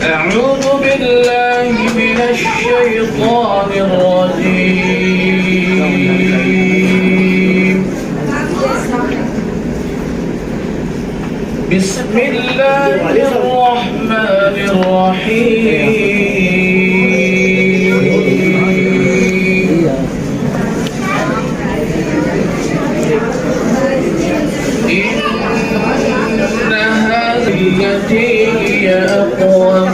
أعوذ بالله من الشيطان الرجيم. بسم الله الرحمن الرحيم. إن هذه التي هي أقوم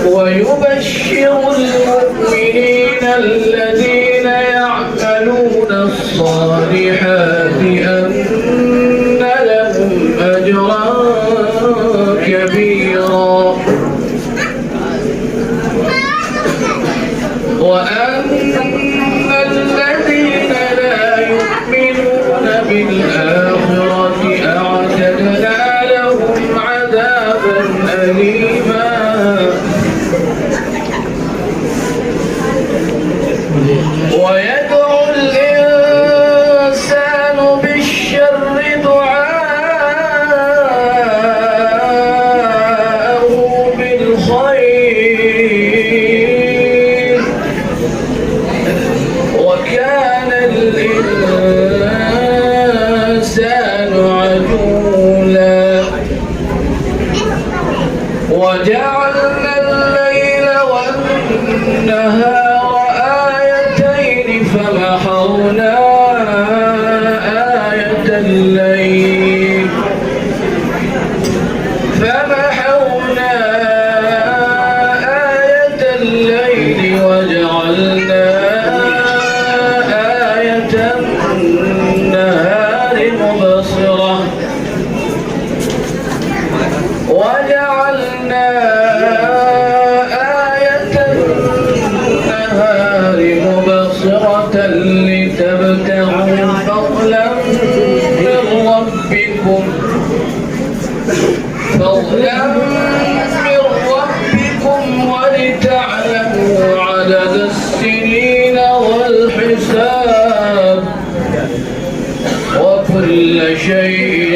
ويبشر المؤمنين الذين يعملون الصالحات أن لهم أجرا كبيرا وأن الذين لا يؤمنون بالآخرة أعتدنا لهم عذابا أليما ويدعو الإنسان بالشر دعاءه بالخير وكان الإنسان عجولا وجعلنا الليل والنهار آيتين فمحونا آية الليل وجعلنا آية النهار مبصرة لتبتغوا فضلا من ربكم ولتعلموا عدد السنين والحساب وكل شيء